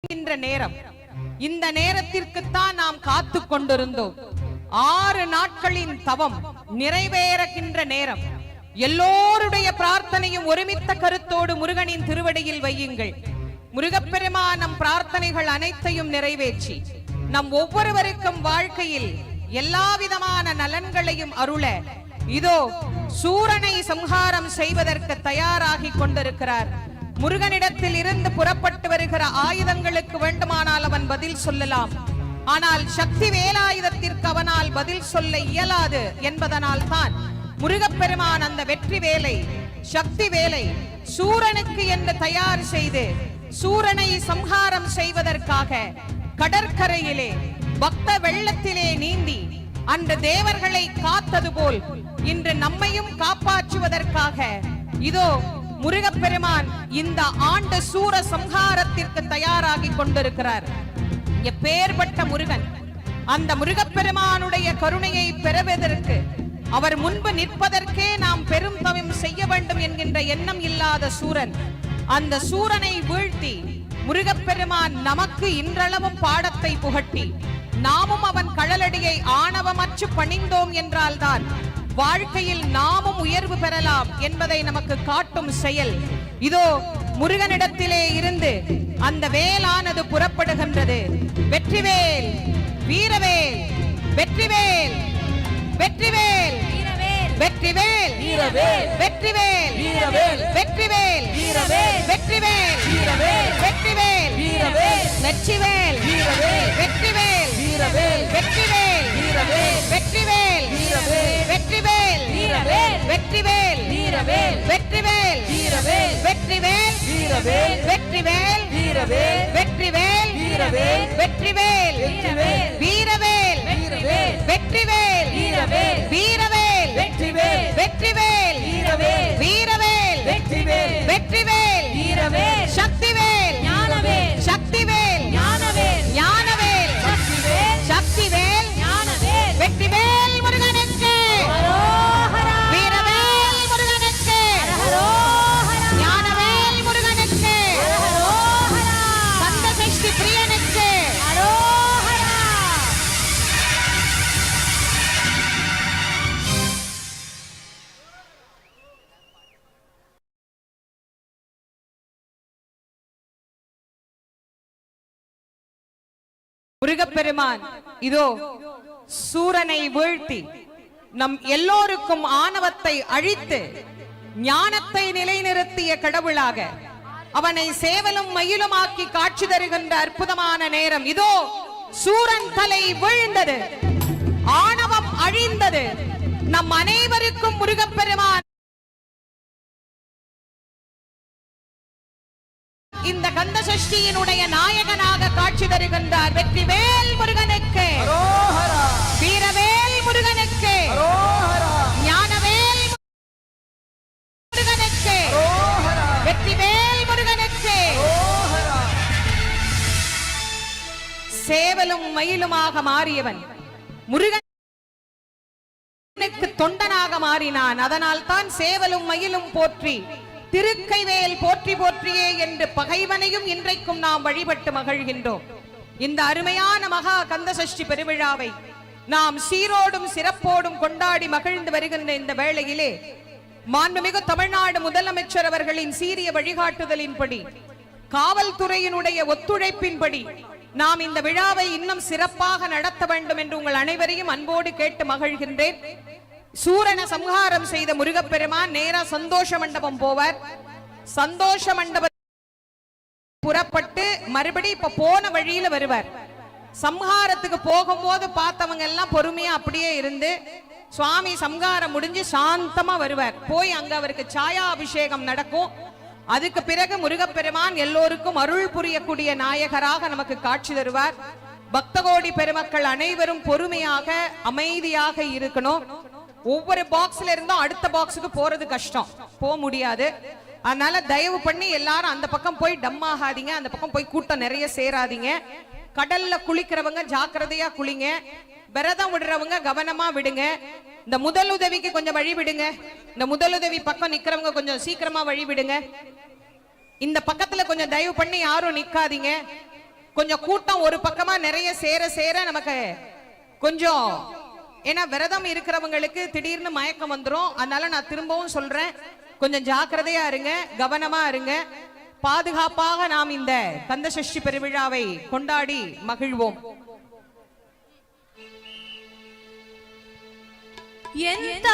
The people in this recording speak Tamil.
நேரம். இந்த நேரத்திற்குத்தான் நாம் காத்து கொண்டிருந்தோம். 6 நாட்களின் தவம் நிறைவேறுகின்ற நேரம். எல்லோருடைய பிரார்த்தனையும் ஒருமித்த கருத்தோடு முருகனின் திருவடியில் வையுங்கள். முருகப்பெருமான் நம் பிரார்த்தனைகள் அனைத்தையும் நிறைவேற்றி நம் ஒவ்வொருவருக்கும் வாழ்க்கையில் எல்லா விதமான நலன்களையும் அருள இதோ சூரனை சம்ஹாரம் செய்வதற்கு தயாராகி கொண்டிருக்கிறார். முருகனிடத்தில் இருந்து புறப்பட்டு வருகிற ஆயுதங்களுக்கு வேண்டுமானால் அவன் பதில் சொல்லலாம். ஆனால் சக்தி வேலாயுதத்திற்கு அவனால் பதில் சொல்ல இயலாது என்பதனால் தான் முருகப்பெருமான் அந்த வெற்றி வேலை சக்தி வேலை சூரனுக்கு என்று தயார் செய்து சூரனை சம்ஹாரம் செய்வதற்காக கடற்கரையிலே பக்த வெள்ளத்திலே நீந்தி அந்த தேவர்களை காத்தது போல் இன்று நம்மையும் காப்பாற்றுவதற்காக இதோ முருகப்பெருமான் இந்த ஆண்டு சூர சம்ஹாரத்திற்கு தயாராகி கொண்டிருக்கிறார். எப்பேற்பட்ட முருகன்! அந்த முருகப்பெருமானுடைய கருணையை பெறுவதற்கு அவர் முன்பு நிற்பதற்கே நாம் பெரும் தவம் செய்ய வேண்டும் என்கின்ற எண்ணம் இல்லாத சூரன், அந்த சூரனை வீழ்த்தி முருகப்பெருமான் நமக்கு இன்றளவும் பாடத்தை புகட்டி நாமும் அவன் கழலடியை ஆணவமற்று பணிந்தோம் என்றால்தான் வாழ்க்கையில் நாமும் உயர்வு பெறலாம் என்பதை நமக்கு காட்டும் செயல். இதோ முருகனிடத்திலே இருந்து அந்த வேலானது புறப்படுகின்றது. வெற்றிவேல் வீரவேல் வெற்றிவேல் வெற்றிவேல் வெற்றிவேல் வெற்றிவேல் வெற்றிவேல் வெற்றிவேல் வெற்றிவேல் வெற்றிவேல் வெற்றிவேல் வெற்றிவேல் வெற்றிவேல் வெற்றிவேல் வெற்றிவேல் வெற்றிவேல் வெற்றிவேல் வெற்றிவேல் வெற்றிவேல் வெற்றிவேல் வீரவேல் வெற்றிவேல் வீரவேல் வெற்றிவேல் வீரவேல் வெற்றிவேல் சக்திவேல் சக்திவேல் ஞானவேல் சக்திவேல் வெற்றிவேல் முருகனுக்கு வீரவேல் முருகனுக்கு ஞானவேல் முருகனுக்கு கந்தசஷ்டி பிரியனுக்கு முருகப்பெருமான் இதோ சூரனை வீழ்த்தி நம் எல்லோருக்கும் ஆணவத்தை அழித்து ஞானத்தை நிலைநிறுத்திய கடவுளாக அவனை சேவலும் மயிலுமாக்கி காட்சி தருகின்ற அற்புதமான நேரம். இதோ சூரன் தலை வீழ்ந்தது, ஆணவம் அழிந்தது. நம் அனைவருக்கும் முருகப்பெருமான் இந்த கந்தசஷ்டியினுடைய நாயகனாக காட்சி தருகின்றார். வெற்றிவேல் முருகனுக்கு வீரவேல் முருகனுக்கு ஞானவேல் முருகனுக்கு வெற்றிவேல் முருகனுக்கு சேவலும் மயிலுமாக மாறியவன் முருகனுக்கு தொண்டனாக மாறினான். அதனால் தான் சேவலும் மயிலும் போற்றி திருக்கைவேல் போற்றி போற்றியே என்று பகைவனையும் இன்றைக்கும் நாம் வழிபட்டு மகிழ்கின்றோம். இந்த அருமையான மகா கந்தசஷ்டி பெருவிழாவை நாம் சீரோடும் சிறப்போடும் கொண்டாடி மகிழ்ந்து வருகின்ற இந்த வேளையிலே மாண்புமிகு தமிழ்நாடு முதலமைச்சர் அவர்களின் சீரிய வழிகாட்டுதலின்படி காவல்துறையினுடைய ஒத்துழைப்பின்படி நாம் இந்த விழாவை இன்னும் சிறப்பாக நடத்த வேண்டும் என்று உங்கள் அனைவரையும் அன்போடு கேட்டு மகிழ்கின்றேன். சூரன சம்ஹாரம் செய்த முருகப்பெருமான் நேரா சந்தோஷ மண்டபம் போவார். சந்தோஷ மண்டபம் புறப்பட்டு மறுபடி இப்ப போன வழியில வருவார். சம்ஹாரத்துக்கு போகும்போது பார்த்தவங்க எல்லாம் பொறுமையா அப்படியே இருந்து சுவாமி சம்ஹாரம் முடிஞ்சு சாந்தமா வருவார். போய் அங்க அவருக்கு சாயா அபிஷேகம் நடக்கும். அதுக்கு பிறகு முருகப்பெருமான் எல்லோருக்கும் அருள் புரியக்கூடிய நாயகராக நமக்கு காட்சி தருவார். பக்தகோடி பெருமக்கள் அனைவரும் பொறுமையாக அமைதியாக இருக்கணும். ஒவ்வொரு பாக்ஸ்ல இருந்தும் அடுத்த பாக்ஸுக்கு போறது கஷ்டம், போக முடியாது. அதனால தயவு பண்ணி எல்லாரும் அந்த பக்கம் போய் டம்மாகாதீங்க, அந்த பக்கம் போய் கூட்டம் நிறைய சேராதீங்க. கடல்ல குளிக்கிறவங்க ஜாக்கிரதையா குளிங்க, விரதம் விடுறவங்க கவனமா விடுங்க. இந்த முதலுதவிக்கு கொஞ்சம் வழி விடுங்க. இந்த முதலுதவி பக்கம் நிக்கிறவங்க கொஞ்சம் சீக்கிரமா வழி விடுங்க. இந்த பக்கத்துல கொஞ்சம் தயவு பண்ணி யாரும் நிக்காதீங்க. கொஞ்சம் கூட்டம் ஒரு பக்கமா நிறைய சேர சேர நமக்கு கொஞ்சம், ஏன்னா விரதம் இருக்கிறவங்களுக்கு திடீர்னு மயக்கம் வந்துரும். அதனால நான் திரும்பவும் சொல்றேன், கொஞ்சம் ஜாக்கிரதையா இருங்க, கவனமா இருங்க. பாதுகாப்பாக நாம் இந்த கந்த சஷ்டி பெருவிழாவை கொண்டாடி மகிழ்வோம். எந்த